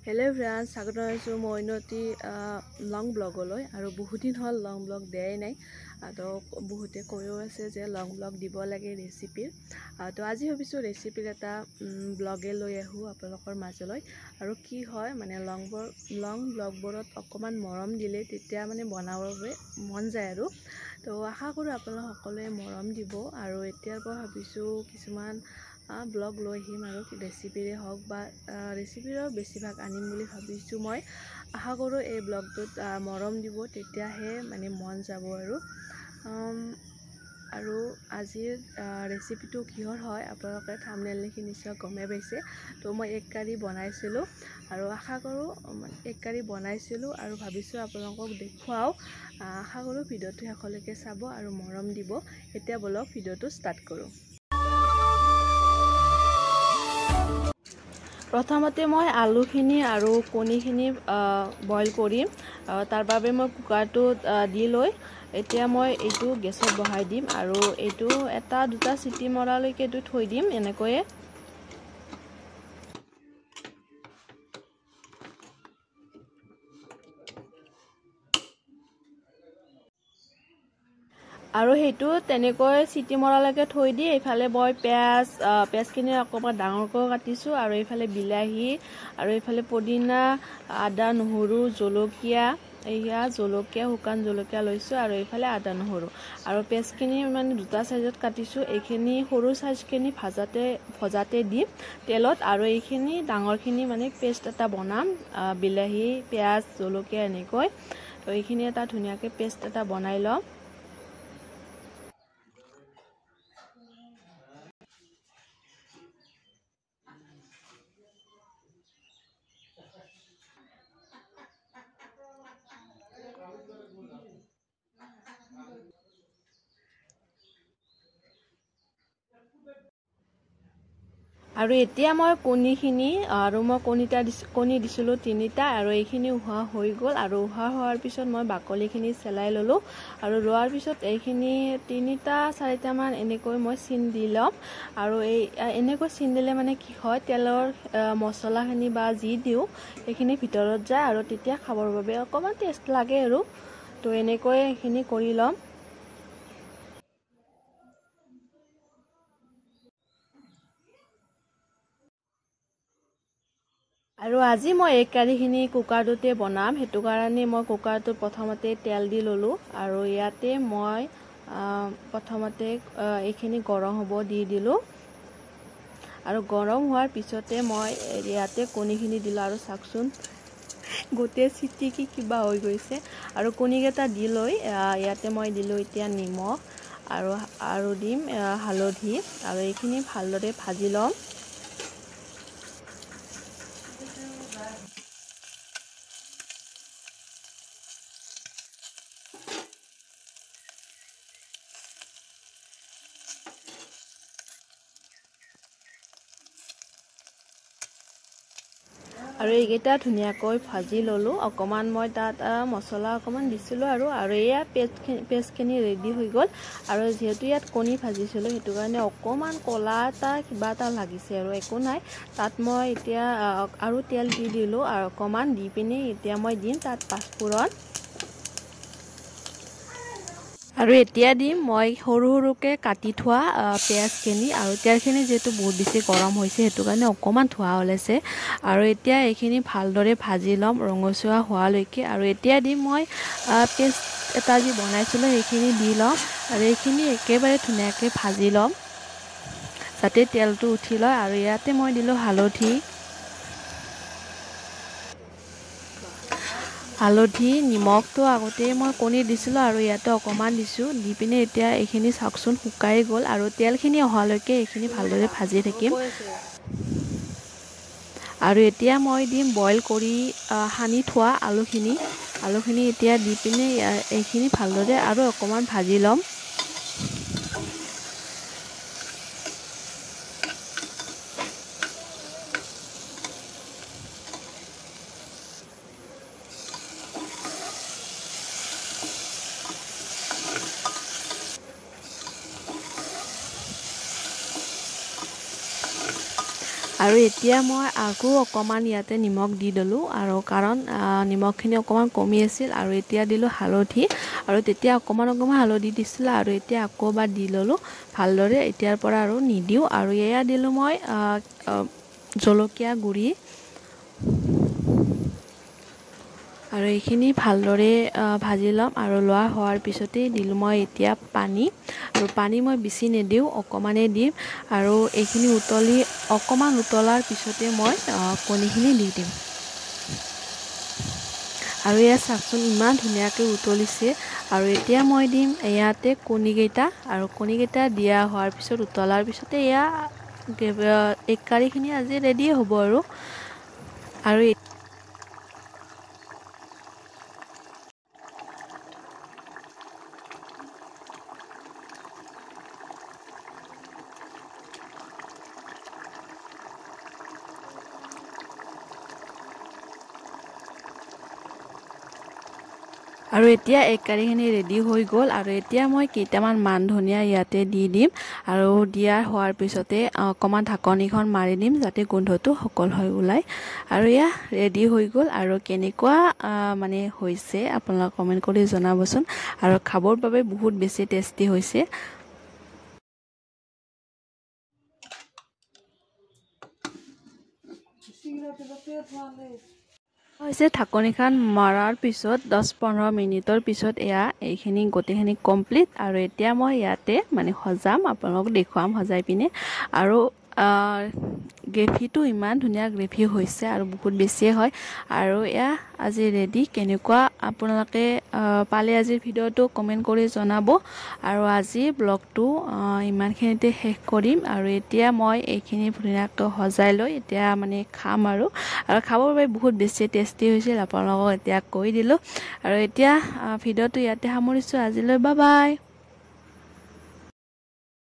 Hello' friends, স্বাগত জনাইছোঁ মইনতি লং ব্লগলৈ। আৰু বহুত দিন হ'ল লং ব্লগ দিয়াই নাই। তো বহুতে কৈও আছে যে লং ব্লগ দিব লাগে ৰেচিপিৰ। তো আজি ভাবিছোঁ ৰেচিপিৰ এটা ব্লগে লৈ আহোঁ আপোনালোকৰ মাজলৈ। আৰু কি হয় মানে লং ব্লগবোৰত অকণমান মৰম দিলে তেতিয়া মানে বনাবৰ বাবে মন যায় আৰু। তো আশা কৰোঁ আপোনালোক সকলোৱে মৰম দিব। আৰু এতিয়াৰ পৰা ভাবিছোঁ কিছুমান ব্লগ লৈ আহিম আৰু ৰেচিপিৰে হওক বা ৰেচিপিৰো বেছিভাগ আনিম বুলি ভাবিছোঁ। মই আশা কৰোঁ এই ব্লগটোত মৰম দিব, তেতিয়াহে মানে মন যাব আৰু আজিৰ ৰেচিপিটো কিহৰ হয় আপোনালোকে থাম্বনেইল দেখি নিশ্চয় গমেই পাইছে। তো মই এগ কাৰী বনাইছিলোঁ আৰু আশা কৰোঁ এগ কাৰী বনাইছিলোঁ আৰু ভাবিছোঁ আপোনালোকক দেখুৱাওঁ। আশা কৰোঁ ভিডিঅ'টো শেষলৈকে চাব আৰু মৰম দিব। এতিয়া বলক ভিডিঅ'টো ষ্টাৰ্ট কৰোঁ। প্ৰথমতে মই আলুখিনি আৰু কণীখিনি বইল কৰিম। তাৰ বাবে মই কুকাৰটোত দি লৈ এতিয়া মই এইটো গেছত বহাই দিম আৰু এইটো এটা দুটা চিটি মৰালৈকে এইটো থৈ দিম এনেকৈয়ে। আৰু সেইটো তেনেকৈ চিটি মৰালৈকে থৈ দি এইফালে মই পিঁয়াজখিনি অকণমান ডাঙৰকৈ কাটিছোঁ আৰু এইফালে বিলাহী আৰু এইফালে পদিনা, আদা, নহৰু, জলকীয়া, শুকান জলকীয়া লৈছোঁ আৰু এইফালে আদা নহৰু আৰু পিঁয়াজখিনি মানে দুটা চাইজত কাটিছোঁ। এইখিনি সৰু চাইজখিনি ভজাতে দিম তেলত আৰু এইখিনি ডাঙৰখিনি মানে পেষ্ট এটা বনাম, বিলাহী, পিঁয়াজ, জলকীয়া এনেকৈ। তো এইখিনি এটা ধুনীয়াকৈ পেষ্ট এটা বনাই ল'ম। আৰু এতিয়া মই কণীখিনি কণী দিছিলোঁ 3টা আৰু এইখিনি উহোৱা হৈ গ'ল। আৰু উহোৱা হোৱাৰ পিছত মই বাকলিখিনি চেলাই ল'লোঁ আৰু লোৱাৰ পিছত এইখিনি 3টা 4টামান এনেকৈ মই চিন দি ল'ম। আৰু এনেকৈ চিন দিলে মানে কি হয়, তেলৰ মছলাখিনি বা যি দিওঁ সেইখিনি ভিতৰত যায় আৰু তেতিয়া খাবৰ বাবে অকণমান টেষ্ট লাগে আৰু। তো এনেকৈ এইখিনি কৰি ল'ম। আৰু আজি মই এগ কাৰীখিনি কুকাৰটোতে বনাম, সেইটো কাৰণে মই কুকাৰটোত প্ৰথমতে তেল দি ল'লোঁ আৰু ইয়াতে মই প্ৰথমতে এইখিনি গৰম হ'ব দি দিলোঁ। আৰু গৰম হোৱাৰ পিছতে মই ইয়াতে কণীখিনি দিলোঁ আৰু চাওকচোন গোটেই চিটিকি কিবা হৈ গৈছে। আৰু কণীকেইটা দি লৈ ইয়াতে মই দিলোঁ এতিয়া নিমখ আৰু দিম হালধি আৰু এইখিনি ভালদৰে ভাজি ল'ম। আৰু এইকেইটা ধুনীয়াকৈ ভাজি ল'লোঁ। অকণমান মই তাত মছলা অকণমান দিছিলোঁ আৰু এয়া পেষ্টখিনি ৰেডি হৈ গ'ল। আৰু যিহেতু ইয়াত কণী ভাজিছিলোঁ সেইটো কাৰণে অকণমান ক'লা কিবা এটা লাগিছে আৰু একো নাই। তাত মই এতিয়া আৰু তেল দি দিলোঁ আৰু অকণমান দি পিনি এতিয়া মই দিম তাত পাঁচফোৰণ। আৰু এতিয়া দিম মই সৰু সৰুকৈ কাটি থোৱা পিঁয়াজখিনি। আৰু তেলখিনি যিহেতু বহুত বেছি গৰম হৈছে সেইটো কাৰণে অকণমান ধোঁৱা ওলাইছে। আৰু এতিয়া এইখিনি ভালদৰে ভাজি ল'ম ৰঙচুৱা হোৱালৈকে। আৰু এতিয়া দিম মই পেষ্ট এটা যি বনাইছিলোঁ সেইখিনি দি ল'ম আৰু এইখিনি একেবাৰে ধুনীয়াকৈ ভাজি ল'ম যাতে তেলটো উঠি লয়। আৰু ইয়াতে মই দিলোঁ হালধি, নিমখটো আগতেই মই কণী দিছিলোঁ আৰু ইয়াতে অকণমান দিছোঁ। দি পিনে এতিয়া এইখিনি চাওকচোন শুকাই গ'ল আৰু তেলখিনি অহালৈকে এইখিনি ভালদৰে ভাজি থাকিম। আৰু এতিয়া মই দিম বইল কৰি সানি থোৱা আলুখিনি এতিয়া দি পিনে এইখিনি ভালদৰে আৰু অকণমান ভাজি ল'ম। আৰু এতিয়া মই আকৌ অকণমান ইয়াতে নিমখ দি দিলোঁ আৰু কাৰণ নিমখখিনি অকণমান কমি আছিল আৰু এতিয়া দিলোঁ হালধি আৰু তেতিয়া অকণমান হালধি দিছিলোঁ আৰু এতিয়া আকৌ এবাৰ দি ল'লোঁ ভালদৰে এতিয়াৰ পৰা আৰু নিদিওঁ আৰু এয়া দিলোঁ মই জলকীয়া গুড়ি আৰু এইখিনি ভালদৰে ভাজি ল'ম আৰু লোৱা হোৱাৰ পিছতেই দিলোঁ মই এতিয়া পানী আৰু পানী মই বেছি নিদিওঁ অকণমানেই দিম আৰু এইখিনি অকণমান উতলাৰ পিছতে মই কণীখিনি দি দিম আৰু এয়া চাওকচোন ইমান ধুনীয়াকৈ উতলিছে আৰু এতিয়া মই দিম ইয়াতে কণীকেইটা আৰু কণীকেইটা দিয়া হোৱাৰ পিছত উতলাৰ পিছতে এয়া এগ কাৰীখিনি আজি ৰেডি হ'ব আৰু এতিয়া এগ কাৰীখিনি ৰেডি হৈ গ'ল আৰু এতিয়া মই কেইটামান মান ধনিয়া ইয়াতে দি দিম আৰু দিয়াৰ হোৱাৰ পিছতে অকণমান ঢাকনিখন মাৰি দিম যাতে গোন্ধটো সকল হৈ ওলায় আৰু এয়া ৰেডি হৈ গ'ল আৰু কেনেকুৱা মানে হৈছে আপোনালোকে কমেণ্ট কৰি জনাবচোন আৰু খাবৰ বাবে বহুত বেছি টেষ্টি হৈছে ঢাকনিখন মৰাৰ পিছত 10-15 মিনিটৰ পিছত এইখিনি গোটেইখিনি কমপ্লিট আৰু এতিয়া মই ইয়াতে মানে সজাম আপোনালোকক দেখুৱাম সজাই পিনে আৰু গ্ৰেভিটো ইমান ধুনীয়া গ্ৰেভি হৈছে আৰু বহুত বেছিয়ে হয় আৰু এয়া আজি ৰেডি কেনেকুৱা আপোনালোকে পালে আজিৰ ভিডিঅ'টো কমেণ্ট কৰি জনাব আৰু আজি ব্লগটো ইমানখিনিতে শেষ কৰিম আৰু এতিয়া মই এইখিনি ধুনীয়াকৈ সজাই লৈ এতিয়া মানে খাম আৰু খাবৰ বাবে বহুত বেছি টেষ্টি হৈছিল আপোনালোকক এতিয়া কৈ দিলোঁ আৰু এতিয়া ভিডিঅ'টো ইয়াতে সামৰিছোঁ আজিলৈ বাই বাই